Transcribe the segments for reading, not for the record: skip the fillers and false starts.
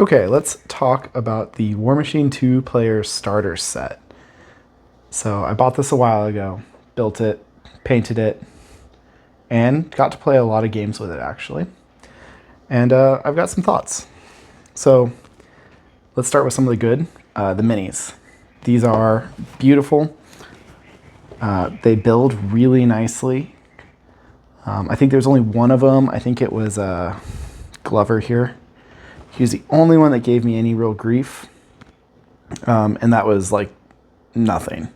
Okay, let's talk about the Warmachine 2-player starter set. So I bought this a while ago, built it, painted it, and got to play a lot of games with it actually. And I've got some thoughts. So let's start with some of the good, the minis. These are beautiful. They build really nicely. I think there's only one of them. I think it was Glover here. He was the only one that gave me any real grief. And that was like nothing.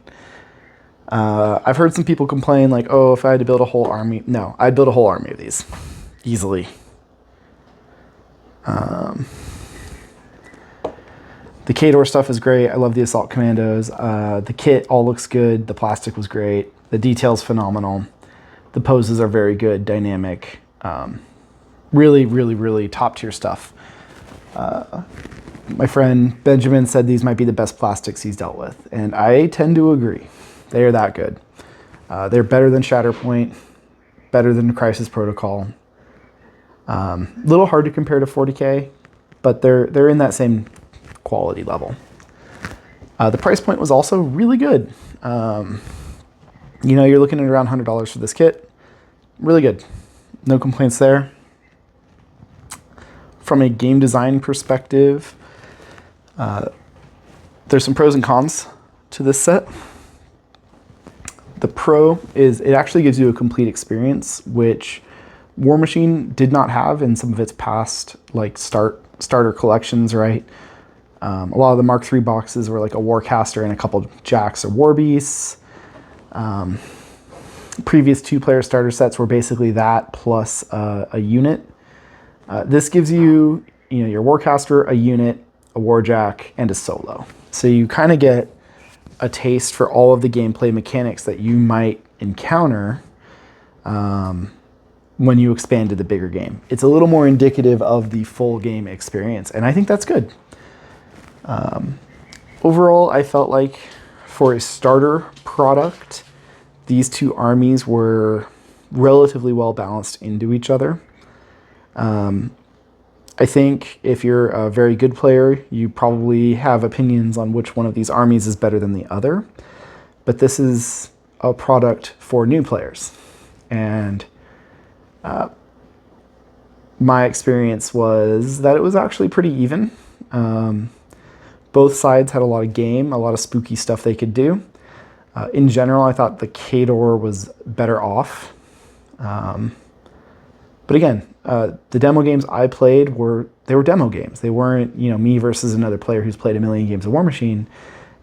I've heard some people complain like, oh, if I had to build a whole army. No, I'd build a whole army of these easily. The Khador stuff is great. I love the Assault Commandos. The kit all looks good. The plastic was great. The detail's phenomenal. The poses are very good, dynamic. Really, really, really top tier stuff. My friend Benjamin said these might be the best plastics he's dealt with, and I tend to agree. They are that good. They're better than Shatterpoint, better than Crisis Protocol. Little hard to compare to 40K, but they're in that same quality level. The price point was also really good. You're looking at around $100 for this kit. Really good. No complaints there. From a game design perspective, there's some pros and cons to this set. The pro is it actually gives you a complete experience, which Warmachine did not have in some of its past like starter collections, right? A lot of the Mark III boxes were like a Warcaster and a couple Jacks or War Beasts. Previous 2-player starter sets were basically that plus a unit. This gives you, your Warcaster, a unit, a Warjack, and a solo. So you kind of get a taste for all of the gameplay mechanics that you might encounter when you expand to the bigger game. It's a little more indicative of the full game experience, and I think that's good. Overall, I felt like for a starter product, these two armies were relatively well balanced into each other. I think if you're a very good player, you probably have opinions on which one of these armies is better than the other. But this is a product for new players. And my experience was that it was actually pretty even. Both sides had a lot of game, a lot of spooky stuff they could do. In general, I thought the Khador was better off. But again, the demo games I played were demo games. They weren't, me versus another player who's played a million games of Warmachine.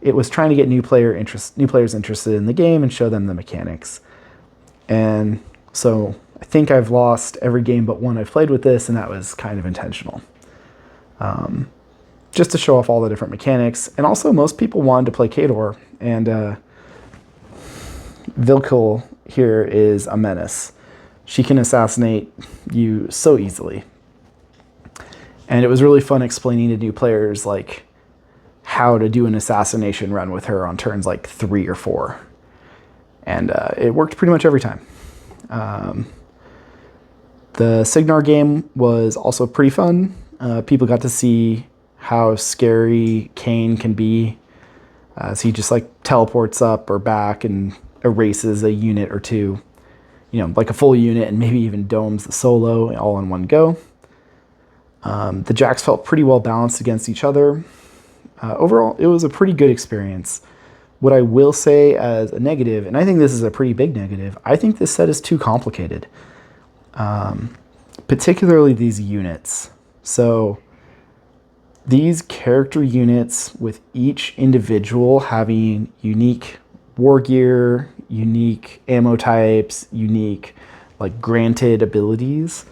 It was trying to get new players interested in the game and show them the mechanics. And so I think I've lost every game but one I've played with this, and that was kind of intentional. Just to show off all the different mechanics. And also, most people wanted to play Khador, and Vilkul here is a menace. She can assassinate you so easily. And it was really fun explaining to new players like how to do an assassination run with her on turns like 3 or 4. And it worked pretty much every time. The Signar game was also pretty fun. People got to see how scary Kane can be. So he just like teleports up or back and erases a unit or two. Like a full unit, and maybe even domes the solo all in one go. The Jacks felt pretty well balanced against each other. Overall, it was a pretty good experience. What I will say as a negative, and I think this is a pretty big negative, I think this set is too complicated. Particularly these units. So these character units with each individual having unique war gear, unique ammo types, unique granted abilities,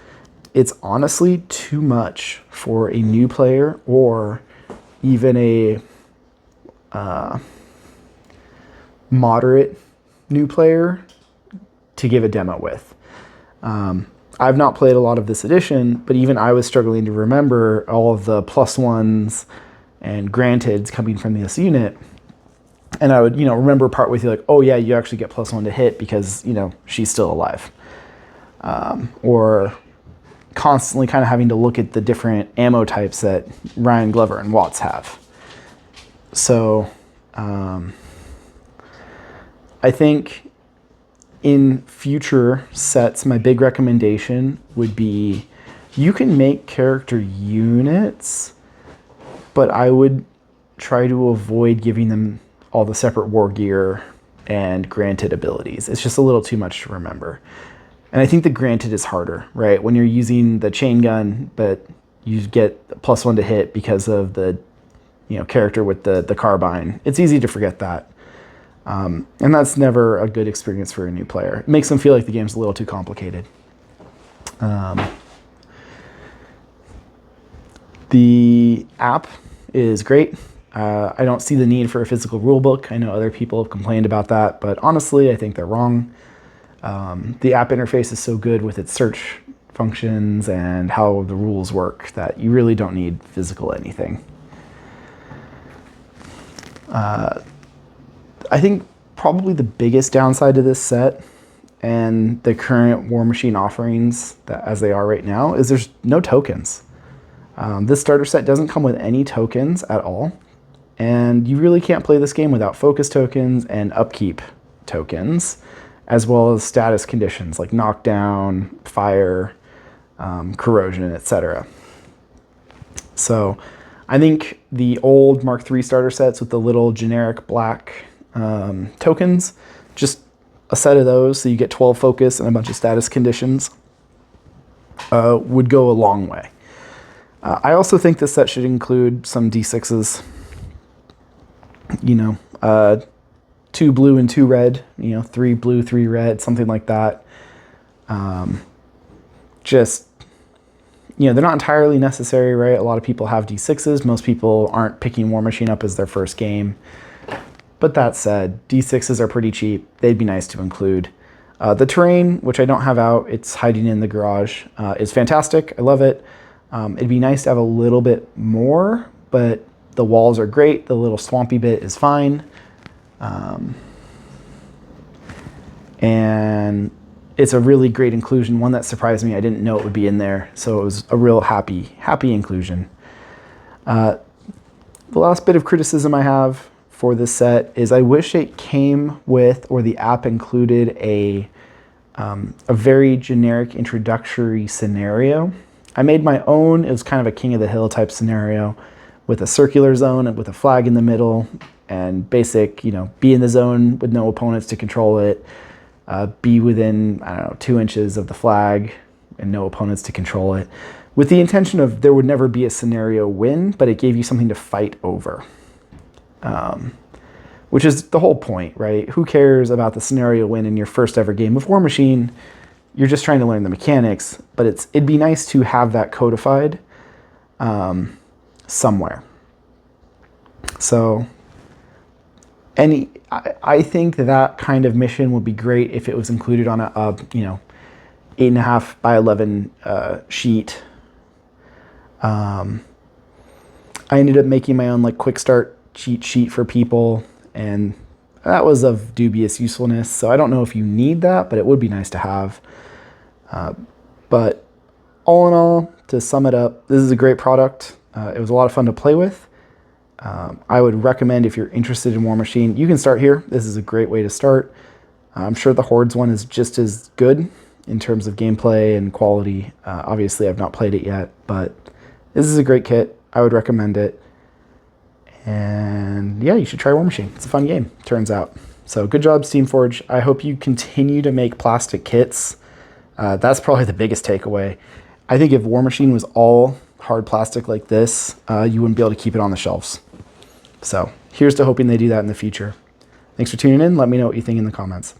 it's honestly too much for a new player or even a moderate new player to give a demo with. I've not played a lot of this edition, but even I was struggling to remember all of the +1s and granteds coming from this unit. And I would, remember a part with you like, oh yeah, you actually get +1 to hit because, she's still alive. Or constantly kind of having to look at the different ammo types that Ryan, Glover, and Watts have. So I think in future sets, my big recommendation would be you can make character units, but I would try to avoid giving them all the separate war gear and granted abilities. It's just a little too much to remember. And I think the granted is harder, right? When you're using the chain gun, but you get +1 to hit because of the character with the carbine. It's easy to forget that. And that's never a good experience for a new player. It makes them feel like the game's a little too complicated. The app is great. I don't see the need for a physical rule book. I know other people have complained about that, but honestly, I think they're wrong. The app interface is so good with its search functions and how the rules work that you really don't need physical anything. I think probably the biggest downside to this set and the current Warmachine offerings as they are right now is there's no tokens. This starter set doesn't come with any tokens at all, and you really can't play this game without focus tokens and upkeep tokens, as well as status conditions like knockdown, fire, corrosion, etc. So I think the old Mark III starter sets with the little generic black tokens, just a set of those so you get 12 focus and a bunch of status conditions, would go a long way. I also think this set should include some D6s, 2 blue and 2 red, 3 blue, 3 red, something like that. They're not entirely necessary, right? A lot of people have D6s. Most people aren't picking Warmachine up as their first game. But that said, D6s are pretty cheap. They'd be nice to include. The terrain, which I don't have out, it's hiding in the garage, is fantastic. I love it. It'd be nice to have a little bit more, but the walls are great. The little swampy bit is fine. And it's a really great inclusion, one that surprised me. I didn't know it would be in there, so it was a real happy inclusion. The last bit of criticism I have for this set is I wish it came with, or the app included, a very generic introductory scenario. I made my own. It was kind of a King of the Hill type scenario with a circular zone and with a flag in the middle, and basic, be in the zone with no opponents to control it, be within, 2 inches of the flag and no opponents to control it, with the intention of there would never be a scenario win, but it gave you something to fight over. Which is the whole point, right? Who cares about the scenario win in your first ever game of Warmachine? You're just trying to learn the mechanics, but it'd be nice to have that codified somewhere. So I think that kind of mission would be great if it was included on a 8.5 by 11 sheet. I ended up making my own quick start cheat sheet for people, and that was of dubious usefulness. So I don't know if you need that, but it would be nice to have. But all in all, to sum it up, this is a great product. It was a lot of fun to play with. I would recommend, if you're interested in Warmachine, you can start here. This is a great way to start. I'm sure the Hordes one is just as good in terms of gameplay and quality. Obviously, I've not played it yet, but this is a great kit. I would recommend it. And yeah, you should try Warmachine. It's a fun game, turns out. So good job, Steamforge. I hope you continue to make plastic kits. That's probably the biggest takeaway. I think if Warmachine was all hard plastic like this, you wouldn't be able to keep it on the shelves. So here's to hoping they do that in the future. Thanks for tuning in. Let me know what you think in the comments.